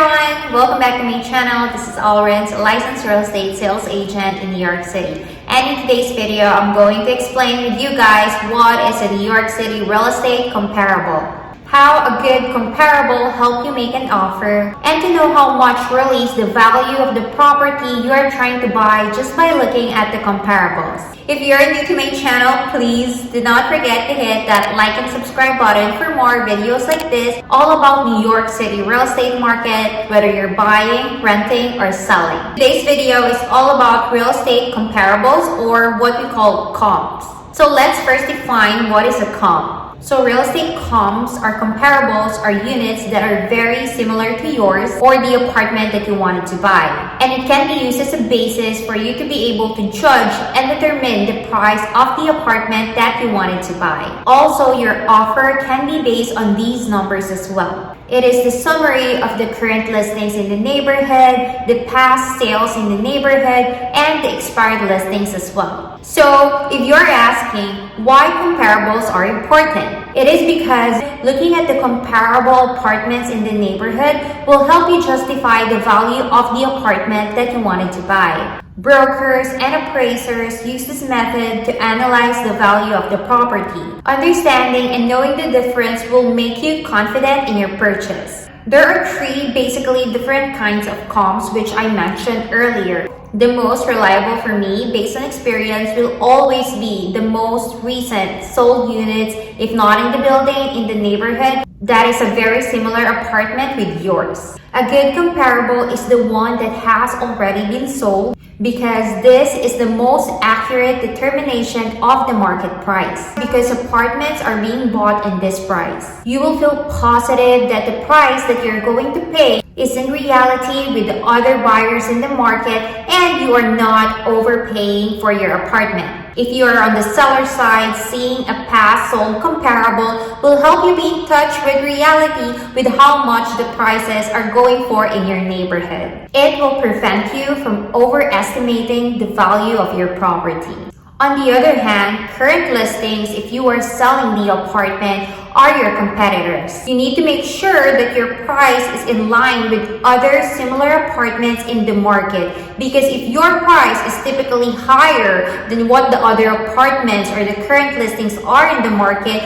everyone! Welcome back to my channel. This is Alrence, a licensed real estate sales agent in New York City. And in today's video, I'm going to explain with you guys what is a New York City real estate comparable. How a good comparable help you make an offer, and to know how much really is the value of the property you are trying to buy just by looking at the comparables. If you're new to my channel, please do not forget to hit that like and subscribe button for more videos like this, all about New York City real estate market, whether you're buying, renting, or selling. Today's video is all about real estate comparables, or what we call comps. So let's first define what is a comp. So real estate comps or comparables are units that are very similar to yours or the apartment that you wanted to buy. And it can be used as a basis for you to be able to judge and determine the price of the apartment that you wanted to buy. Also, your offer can be based on these numbers as well. It is the summary of the current listings in the neighborhood, the past sales in the neighborhood, and the expired listings as well. So, if you're asking why comparables are important, it is because looking at the comparable apartments in the neighborhood will help you justify the value of the apartment that you wanted to buy. Brokers and appraisers use this method to analyze the value of the property. Understanding and knowing the difference will make you confident in your purchase. There are three basically different kinds of comps which I mentioned earlier. The most reliable for me, based on experience, will always be the most recent sold units, if not in the building, in the neighborhood, that is a very similar apartment with yours. A good comparable is the one that has already been sold, because this is the most accurate determination of the market price. Because apartments are being bought in this price, you will feel positive that the price that you're going to pay is in reality with the other buyers in the market, and you are not overpaying for your apartment. If you are on the seller side, seeing a past sold comparable will help you be in touch with reality with how much the prices are going for in your neighborhood. It will prevent you from overestimating the value of your property. On the other hand, current listings, if you are selling the apartment, are your competitors. You need to make sure that your price is in line with other similar apartments in the market, because if your price is typically higher than what the other apartments or the current listings are in the market,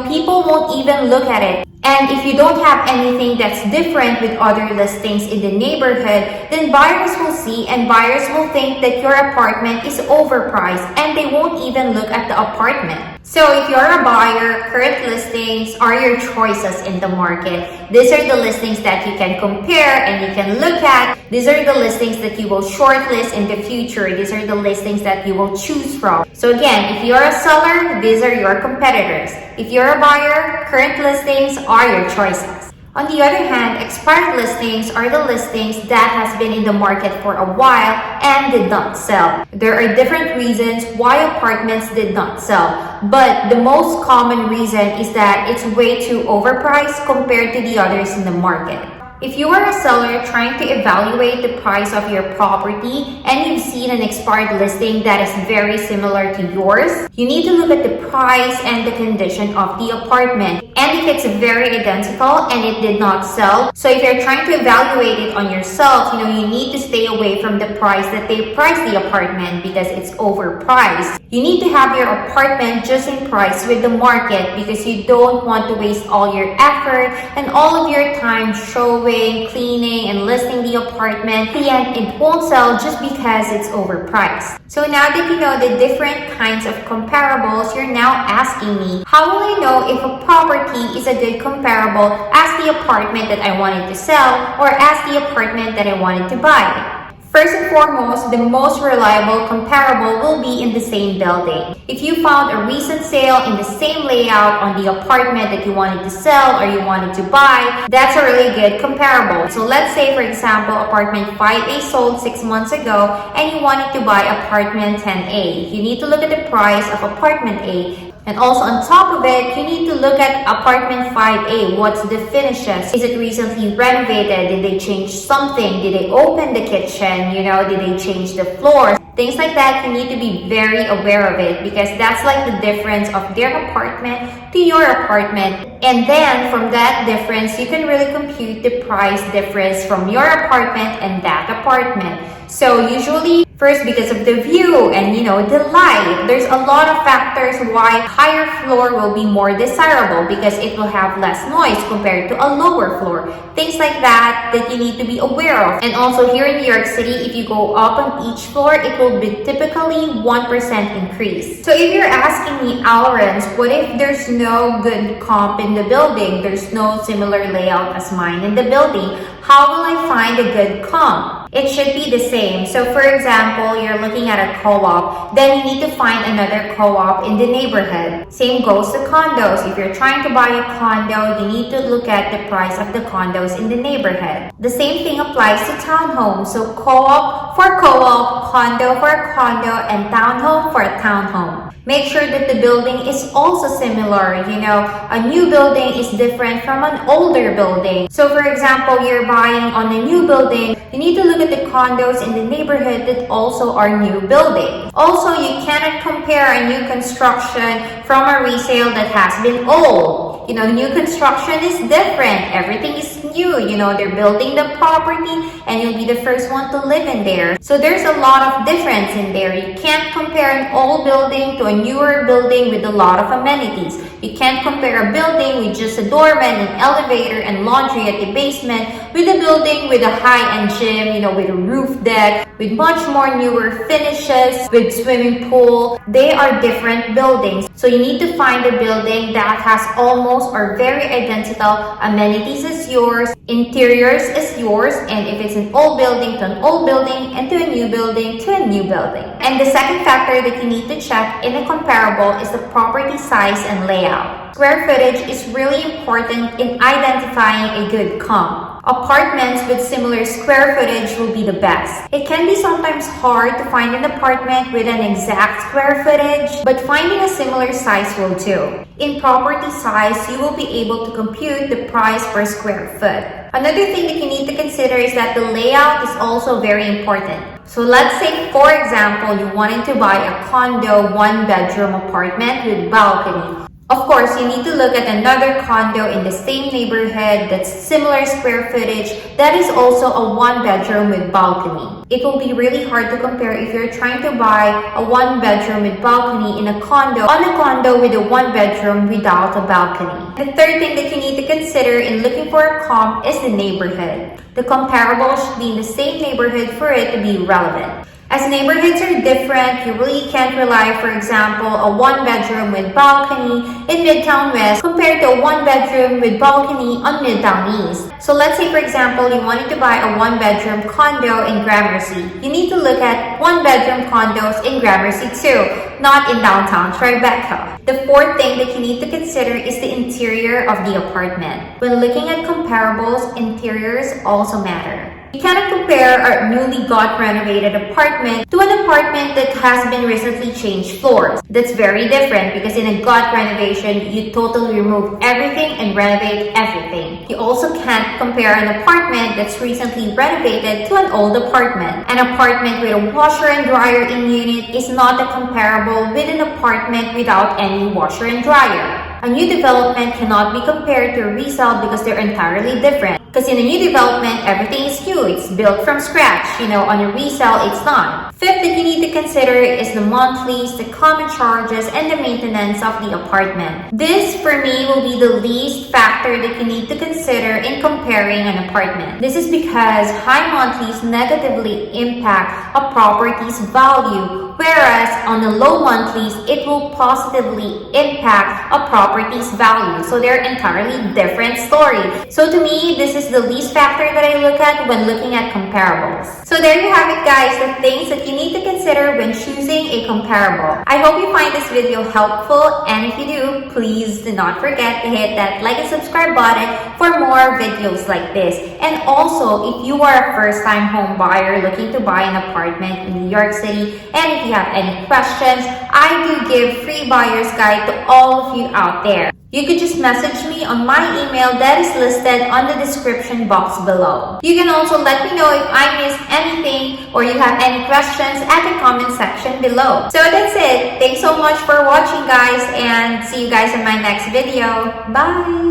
people won't even look at it. And if you don't have anything that's different with other listings in the neighborhood, then buyers will see and buyers will think that your apartment is overpriced, and they won't even look at the apartment. So if you're a buyer, current listings are your choices in the market. These are the listings that you can compare and you can look at. These are the listings that you will shortlist in the future. These are the listings that you will choose from. So again, if you're a seller, these are your competitors. If you're a buyer, current listings are your choices. On the other hand, expired listings are the listings that has been in the market for a while and did not sell. There are different reasons why apartments did not sell, but the most common reason is that it's way too overpriced compared to the others in the market. If you are a seller trying to evaluate the price of your property and you've seen an expired listing that is very similar to yours, you need to look at the price and the condition of the apartment. And if it's very identical and it did not sell, so if you're trying to evaluate it on yourself, you need to stay away from the price that they priced the apartment, because it's overpriced. You need to have your apartment just in price with the market, because you don't want to waste all your effort and all of your time showing, cleaning, and listing the apartment. In the end, it won't sell just because it's overpriced. So now that you know the different kinds of comparables, you're now asking me, how will I know if a property is a good comparable as the apartment that I wanted to sell or as the apartment that I wanted to buy? First and foremost, the most reliable comparable will be in the same building. If you found a recent sale in the same layout on the apartment that you wanted to sell or you wanted to buy, that's a really good comparable. So let's say, for example, apartment 5A sold 6 months ago and you wanted to buy apartment 10A. You need to look at the price of apartment A. And also on top of it, you need to look at apartment 5A. What's the finishes? Is it recently renovated? Did they change something? Did they open the kitchen? Did they change the floors? Things like that, you need to be very aware of it, because that's like the difference of their apartment to your apartment. And then from that difference, you can really compute the price difference from your apartment and that apartment. So usually, first, because of the view and the light, there's a lot of factors why higher floor will be more desirable because it will have less noise compared to a lower floor. Things like that you need to be aware of. And also here in New York City, if you go up on each floor, it will be typically 1% increase. So if you're asking me, Alrence, what if there's no good comp in the building? There's no similar layout as mine in the building. How will I find a good comp? It should be the same. So for example, you're looking at a co-op, then you need to find another co-op in the neighborhood. Same goes to condos. If you're trying to buy a condo, you need to look at the price of the condos in the neighborhood. The same thing applies to townhomes. So co-op for co-op, condo for a condo, and townhome for a townhome. Make sure that the building is also similar. A new building is different from an older building. So for example, you're buying on a new building, you need to look at the condos in the neighborhood that also are new buildings. Also, you cannot compare a new construction from a resale that has been old. New construction is different. Everything is new. They're building the property and you'll be the first one to live in there. So there's a lot of difference in there. You can't compare an old building to a newer building with a lot of amenities. You can't compare a building with just a doorman, an elevator, and laundry at the basement with a building with a high-end gym, with a roof deck, with much more newer finishes, with swimming pool. They are different buildings. So you need to find a building that has almost or very identical amenities as yours, interiors as yours, and if it's an old building to an old building, and to a new building to a new building. And the second factor that you need to check in a comparable is the property size and layout. Square footage is really important in identifying a good comp. Apartments with similar square footage will be the best. It can be sometimes hard to find an apartment with an exact square footage, but finding a similar size will do. In property size, you will be able to compute the price per square foot. Another thing that you need to consider is that the layout is also very important. So let's say, for example, you wanted to buy a condo, one-bedroom apartment with balcony. Of course, you need to look at another condo in the same neighborhood that's similar square footage that is also a one-bedroom with balcony. It will be really hard to compare if you're trying to buy a one-bedroom with balcony in a condo on a condo with a one-bedroom without a balcony. The third thing that you need to consider in looking for a comp is the neighborhood. The comparable should be in the same neighborhood for it to be relevant. As neighborhoods are different, you really can't rely, for example, a one-bedroom with balcony in Midtown West compared to a one-bedroom with balcony on Midtown East. So let's say, for example, you wanted to buy a one-bedroom condo in Gramercy. You need to look at one-bedroom condos in Gramercy too, not in downtown Tribeca. The fourth thing that you need to consider is the interior of the apartment. When looking at comparables, interiors also matter. You cannot compare a newly got renovated apartment to an apartment that has been recently changed floors. That's very different because in a got renovation, you totally remove everything and renovate everything. You also can't compare an apartment that's recently renovated to an old apartment. An apartment with a washer and dryer in unit is not a comparable with an apartment without any washer and dryer. A new development cannot be compared to a resale because they're entirely different. Because in a new development, everything is new. It's built from scratch. On a resale, it's not. Fifth that you need to consider is the monthlies, the common charges, and the maintenance of the apartment. This, for me, will be the least factor that you need to consider in comparing an apartment. This is because high monthlies negatively impact a property's value, whereas on the low monthlies, it will positively impact a property's value. So they're entirely different stories. So to me, this is the least factor that I look at when looking at comparables. So there you have it, guys, the things that you need to consider when choosing a comparable. I hope you find this video helpful, and if you do, please do not forget to hit that like and subscribe button for more videos like this. And also, if you are a first-time home buyer looking to buy an apartment in New York City, and if you have any questions, I do give free buyer's guide to all of you out there. You could just message me on my email that is listed on the description box below. You can also let me know if I missed anything or you have any questions at the comment section below. So that's it. Thanks so much for watching, guys, and see you guys in my next video. Bye!